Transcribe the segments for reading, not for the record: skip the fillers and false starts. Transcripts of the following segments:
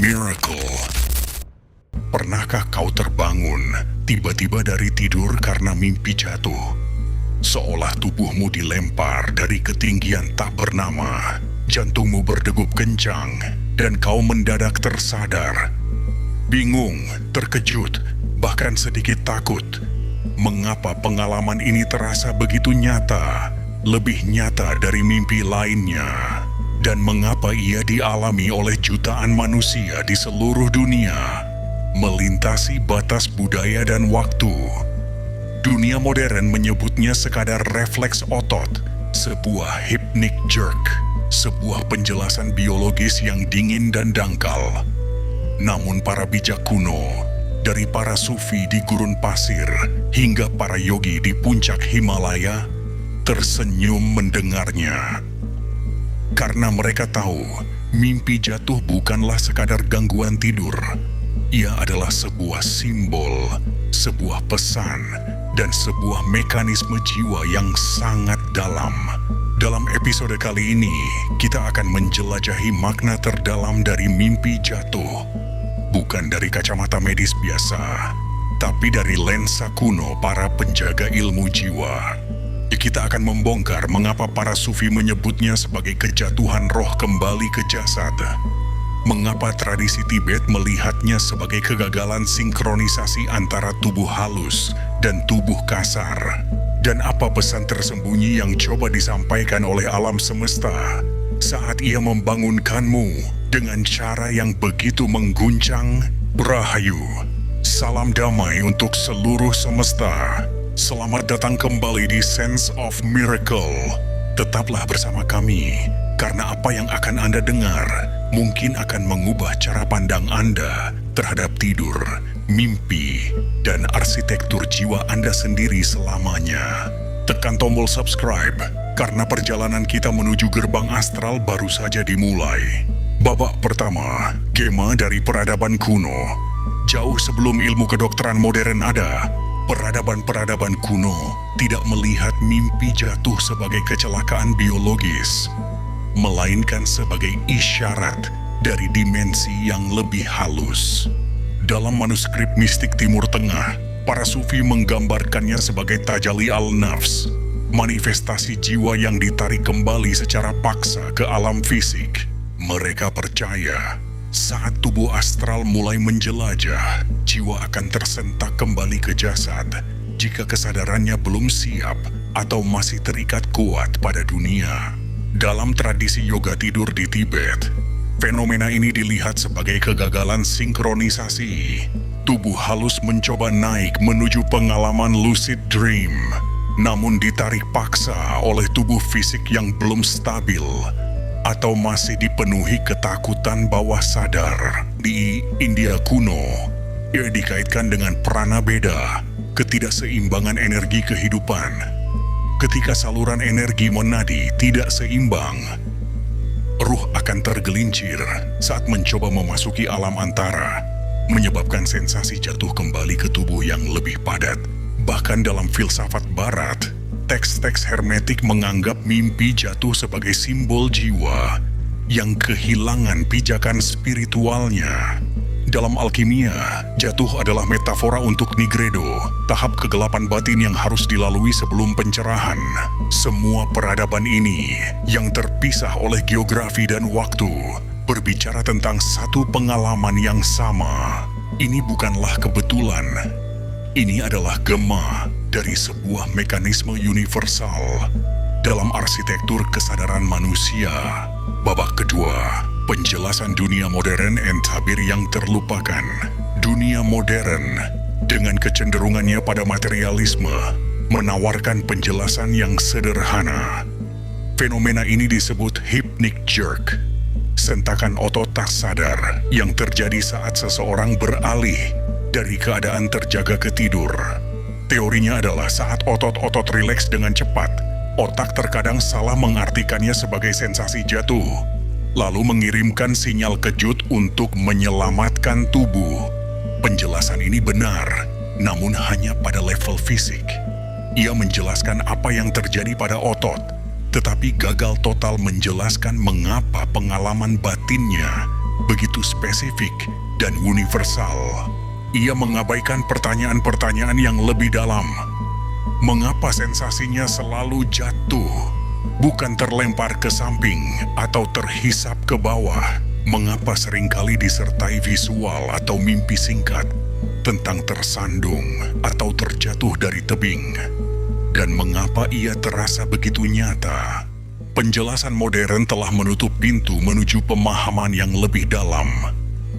Miracle. Pernahkah kau terbangun tiba-tiba dari tidur karena mimpi jatuh? Seolah tubuhmu dilempar dari ketinggian tak bernama. Jantungmu berdegup kencang dan kau mendadak tersadar. Bingung, terkejut, bahkan sedikit takut. Mengapa pengalaman ini terasa begitu nyata, lebih nyata dari mimpi lainnya? Dan mengapa ia dialami oleh jutaan manusia di seluruh dunia, melintasi batas budaya dan waktu? Dunia modern menyebutnya sekadar refleks otot, sebuah hypnic jerk, sebuah penjelasan biologis yang dingin dan dangkal. Namun para bijak kuno, dari para sufi di gurun pasir hingga para yogi di puncak Himalaya, tersenyum mendengarnya. Karena mereka tahu, mimpi jatuh bukanlah sekadar gangguan tidur. Ia adalah sebuah simbol, sebuah pesan, dan sebuah mekanisme jiwa yang sangat dalam. Dalam episode kali ini, kita akan menjelajahi makna terdalam dari mimpi jatuh. Bukan dari kacamata medis biasa, tapi dari lensa kuno para penjaga ilmu jiwa. Kita akan membongkar mengapa para sufi menyebutnya sebagai kejatuhan roh kembali ke jasad. Mengapa tradisi Tibet melihatnya sebagai kegagalan sinkronisasi antara tubuh halus dan tubuh kasar. Dan apa pesan tersembunyi yang coba disampaikan oleh alam semesta saat ia membangunkanmu dengan cara yang begitu mengguncang? Rahayu, salam damai untuk seluruh semesta. Selamat datang kembali di Sense of Miracle. Tetaplah bersama kami, karena apa yang akan Anda dengar mungkin akan mengubah cara pandang Anda terhadap tidur, mimpi, dan arsitektur jiwa Anda sendiri selamanya. Tekan tombol subscribe, karena perjalanan kita menuju gerbang astral baru saja dimulai. Babak pertama, Gema dari peradaban kuno. Jauh sebelum ilmu kedokteran modern ada, peradaban-peradaban kuno tidak melihat mimpi jatuh sebagai kecelakaan biologis, melainkan sebagai isyarat dari dimensi yang lebih halus. Dalam manuskrip mistik Timur Tengah, para sufi menggambarkannya sebagai tajalli al-nafs, manifestasi jiwa yang ditarik kembali secara paksa ke alam fisik. Mereka percaya, saat tubuh astral mulai menjelajah, jiwa akan tersentak kembali ke jasad jika kesadarannya belum siap atau masih terikat kuat pada dunia. Dalam tradisi yoga tidur di Tibet, fenomena ini dilihat sebagai kegagalan sinkronisasi. Tubuh halus mencoba naik menuju pengalaman lucid dream, namun ditarik paksa oleh tubuh fisik yang belum stabil atau masih dipenuhi ketakutan bawah sadar. Di India kuno, ia dikaitkan dengan prana beda, ketidakseimbangan energi kehidupan. Ketika saluran energi menadi tidak seimbang, ruh akan tergelincir saat mencoba memasuki alam antara, menyebabkan sensasi jatuh kembali ke tubuh yang lebih padat. Bahkan dalam filsafat barat, teks-teks hermetik menganggap mimpi jatuh sebagai simbol jiwa yang kehilangan pijakan spiritualnya. Dalam alkimia, jatuh adalah metafora untuk nigredo, tahap kegelapan batin yang harus dilalui sebelum pencerahan. Semua peradaban ini, yang terpisah oleh geografi dan waktu, berbicara tentang satu pengalaman yang sama. Ini bukanlah kebetulan. Ini adalah gema dari sebuah mekanisme universal dalam arsitektur kesadaran manusia. Babak kedua, penjelasan dunia modern and tabir yang terlupakan. Dunia modern, dengan kecenderungannya pada materialisme, menawarkan penjelasan yang sederhana. Fenomena ini disebut hypnic jerk, sentakan otot tak sadar yang terjadi saat seseorang beralih dari keadaan terjaga ke tidur. Teorinya adalah saat otot-otot rileks dengan cepat, otak terkadang salah mengartikannya sebagai sensasi jatuh, lalu mengirimkan sinyal kejut untuk menyelamatkan tubuh. Penjelasan ini benar, namun hanya pada level fisik. Ia menjelaskan apa yang terjadi pada otot, tetapi gagal total menjelaskan mengapa pengalaman batinnya begitu spesifik dan universal. Ia mengabaikan pertanyaan-pertanyaan yang lebih dalam. Mengapa sensasinya selalu jatuh, bukan terlempar ke samping atau terhisap ke bawah? Mengapa seringkali disertai visual atau mimpi singkat tentang tersandung atau terjatuh dari tebing? Dan mengapa ia terasa begitu nyata? Penjelasan modern telah menutup pintu menuju pemahaman yang lebih dalam,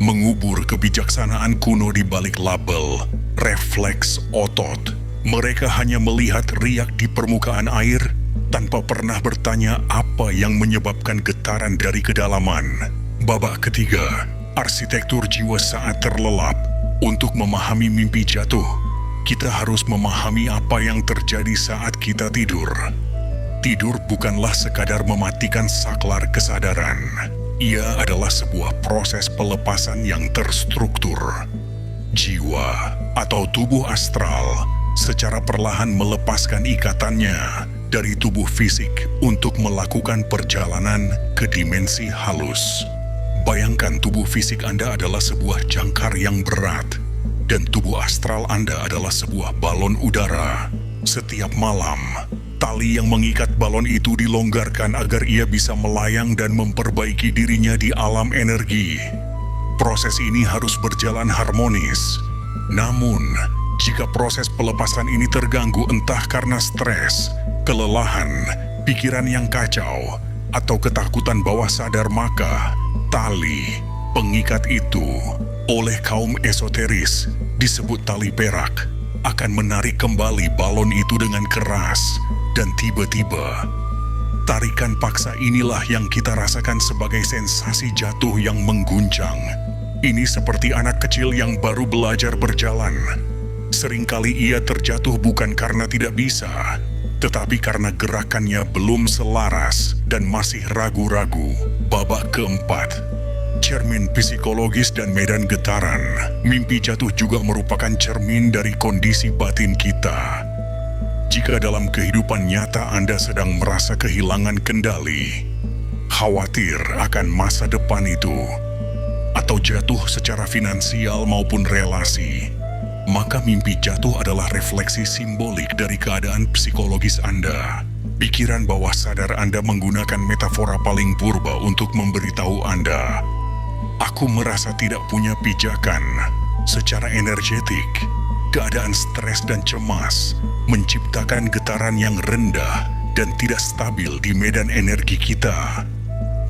mengubur kebijaksanaan kuno di balik label refleks otot. Mereka hanya melihat riak di permukaan air tanpa pernah bertanya apa yang menyebabkan getaran dari kedalaman. Babak ketiga, arsitektur jiwa saat terlelap. Untuk memahami mimpi jatuh, kita harus memahami apa yang terjadi saat kita tidur. Tidur bukanlah sekadar mematikan saklar kesadaran. Ia adalah sebuah proses pelepasan yang terstruktur. Jiwa atau tubuh astral secara perlahan melepaskan ikatannya dari tubuh fisik untuk melakukan perjalanan ke dimensi halus. Bayangkan tubuh fisik Anda adalah sebuah jangkar yang berat, dan tubuh astral Anda adalah sebuah balon udara. Setiap malam, tali yang mengikat balon itu dilonggarkan agar ia bisa melayang dan memperbaiki dirinya di alam energi. Proses ini harus berjalan harmonis. Namun, jika proses pelepasan ini terganggu entah karena stres, kelelahan, pikiran yang kacau, atau ketakutan bawah sadar, maka tali pengikat itu oleh kaum esoteris disebut tali perak akan menarik kembali balon itu dengan keras, dan tiba-tiba tarikan paksa inilah yang kita rasakan sebagai sensasi jatuh yang mengguncang. Ini seperti anak kecil yang baru belajar berjalan. Seringkali ia terjatuh bukan karena tidak bisa, tetapi karena gerakannya belum selaras dan masih ragu-ragu. Babak keempat, cermin psikologis dan medan getaran. Mimpi jatuh juga merupakan cermin dari kondisi batin kita. Jika dalam kehidupan nyata Anda sedang merasa kehilangan kendali, khawatir akan masa depan itu, atau jatuh secara finansial maupun relasi, maka mimpi jatuh adalah refleksi simbolik dari keadaan psikologis Anda. Pikiran bawah sadar Anda menggunakan metafora paling purba untuk memberitahu Anda, aku merasa tidak punya pijakan. Secara energetik, keadaan stres dan cemas menciptakan getaran yang rendah dan tidak stabil di medan energi kita.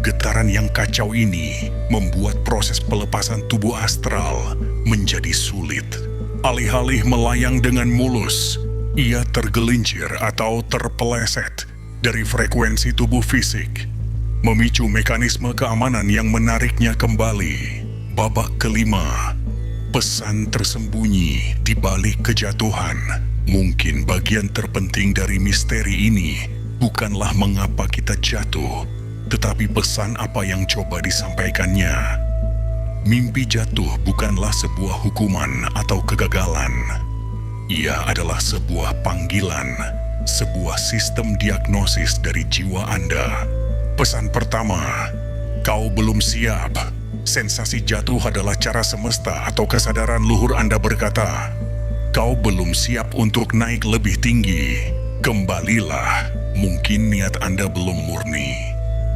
Getaran yang kacau ini membuat proses pelepasan tubuh astral menjadi sulit. Alih-alih melayang dengan mulus, ia tergelincir atau terpeleset dari frekuensi tubuh fisik, memicu mekanisme keamanan yang menariknya kembali. Babak kelima, pesan tersembunyi di balik kejatuhan. Mungkin bagian terpenting dari misteri ini bukanlah mengapa kita jatuh, tetapi pesan apa yang coba disampaikannya. Mimpi jatuh bukanlah sebuah hukuman atau kegagalan. Ia adalah sebuah panggilan, sebuah sistem diagnosis dari jiwa Anda. Pesan pertama, kau belum siap. Sensasi jatuh adalah cara semesta atau kesadaran luhur Anda berkata, kau belum siap untuk naik lebih tinggi. Kembalilah, mungkin niat Anda belum murni,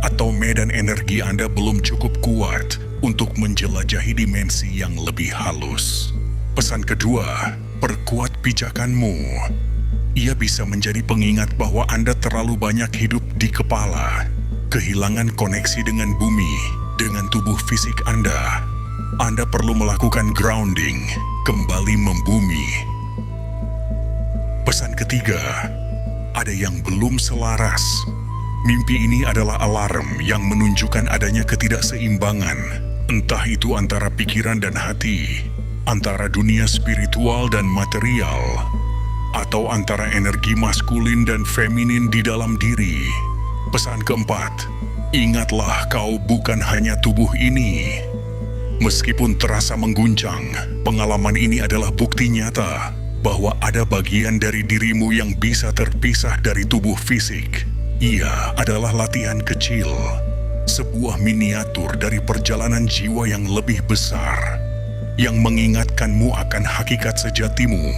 atau medan energi Anda belum cukup kuat untuk menjelajahi dimensi yang lebih halus. Pesan kedua, perkuat pijakanmu. Ia bisa menjadi pengingat bahwa Anda terlalu banyak hidup di kepala, kehilangan koneksi dengan bumi, dengan tubuh fisik Anda. Anda perlu melakukan grounding, kembali membumi. Pesan ketiga, ada yang belum selaras. Mimpi ini adalah alarm yang menunjukkan adanya ketidakseimbangan, entah itu antara pikiran dan hati, antara dunia spiritual dan material, atau antara energi maskulin dan feminin di dalam diri. Pesan keempat, ingatlah kau bukan hanya tubuh ini. Meskipun terasa mengguncang, pengalaman ini adalah bukti nyata bahwa ada bagian dari dirimu yang bisa terpisah dari tubuh fisik. Ia adalah latihan kecil, sebuah miniatur dari perjalanan jiwa yang lebih besar, yang mengingatkanmu akan hakikat sejatimu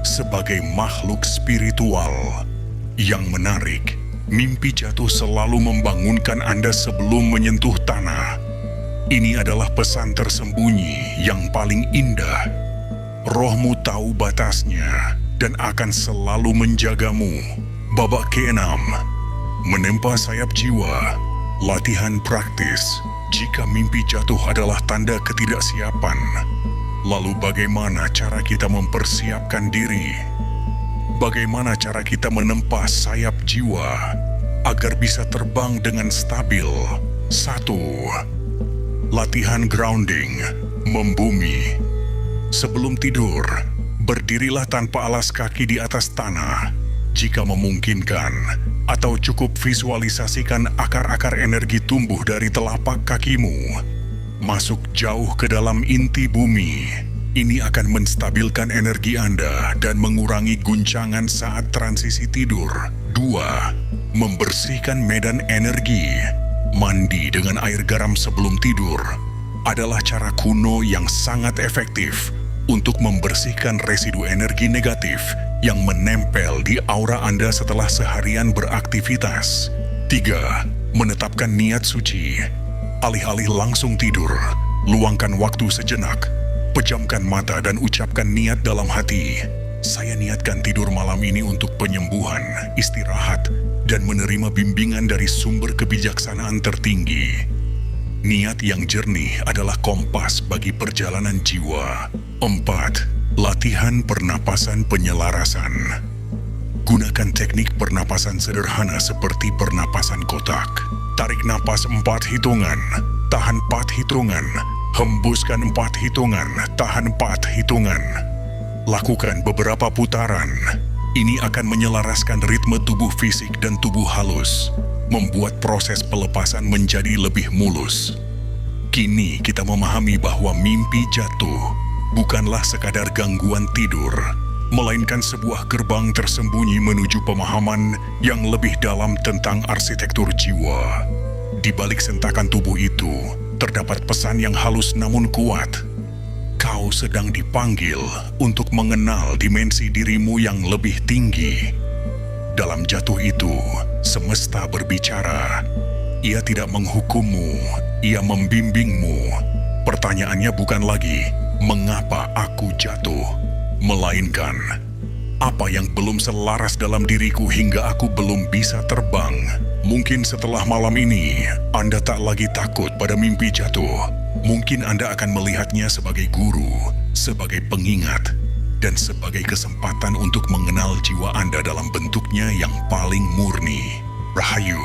sebagai makhluk spiritual. Yang menarik, mimpi jatuh selalu membangunkan Anda sebelum menyentuh tanah. Ini adalah pesan tersembunyi yang paling indah. Rohmu tahu batasnya dan akan selalu menjagamu. Babak ke-6, menempa sayap jiwa. Latihan praktis. Jika mimpi jatuh adalah tanda ketidaksiapan, lalu bagaimana cara kita mempersiapkan diri? Bagaimana cara kita menempa sayap jiwa agar bisa terbang dengan stabil? 1. Latihan grounding, membumi. Sebelum tidur, berdirilah tanpa alas kaki di atas tanah, jika memungkinkan, atau cukup visualisasikan akar-akar energi tumbuh dari telapak kakimu. Masuk jauh ke dalam inti bumi. Ini akan menstabilkan energi Anda dan mengurangi guncangan saat transisi tidur. 2. Membersihkan medan energi. Mandi dengan air garam sebelum tidur adalah cara kuno yang sangat efektif untuk membersihkan residu energi negatif yang menempel di aura Anda setelah seharian beraktivitas. 3. Menetapkan niat suci. Alih-alih langsung tidur, luangkan waktu sejenak, pejamkan mata dan ucapkan niat dalam hati. Saya niatkan tidur malam ini untuk penyembuhan, istirahat, dan menerima bimbingan dari sumber kebijaksanaan tertinggi. Niat yang jernih adalah kompas bagi perjalanan jiwa. 4. Latihan pernapasan penyelarasan. Gunakan teknik pernapasan sederhana seperti pernapasan kotak. Tarik napas 4 hitungan, tahan 4 hitungan, hembuskan 4 hitungan, tahan 4 hitungan. Lakukan beberapa putaran. Ini akan menyelaraskan ritme tubuh fisik dan tubuh halus, membuat proses pelepasan menjadi lebih mulus. Kini kita memahami bahwa mimpi jatuh bukanlah sekadar gangguan tidur, melainkan sebuah gerbang tersembunyi menuju pemahaman yang lebih dalam tentang arsitektur jiwa. Di balik sentakan tubuh itu, terdapat pesan yang halus namun kuat. Kau sedang dipanggil untuk mengenal dimensi dirimu yang lebih tinggi. Dalam jatuh itu, semesta berbicara. Ia tidak menghukummu, ia membimbingmu. Pertanyaannya bukan lagi, mengapa aku jatuh? Melainkan, apa yang belum selaras dalam diriku hingga aku belum bisa terbang? Mungkin setelah malam ini, Anda tak lagi takut pada mimpi jatuh. Mungkin Anda akan melihatnya sebagai guru, sebagai pengingat, dan sebagai kesempatan untuk mengenal jiwa Anda dalam bentuknya yang paling murni. Rahayu.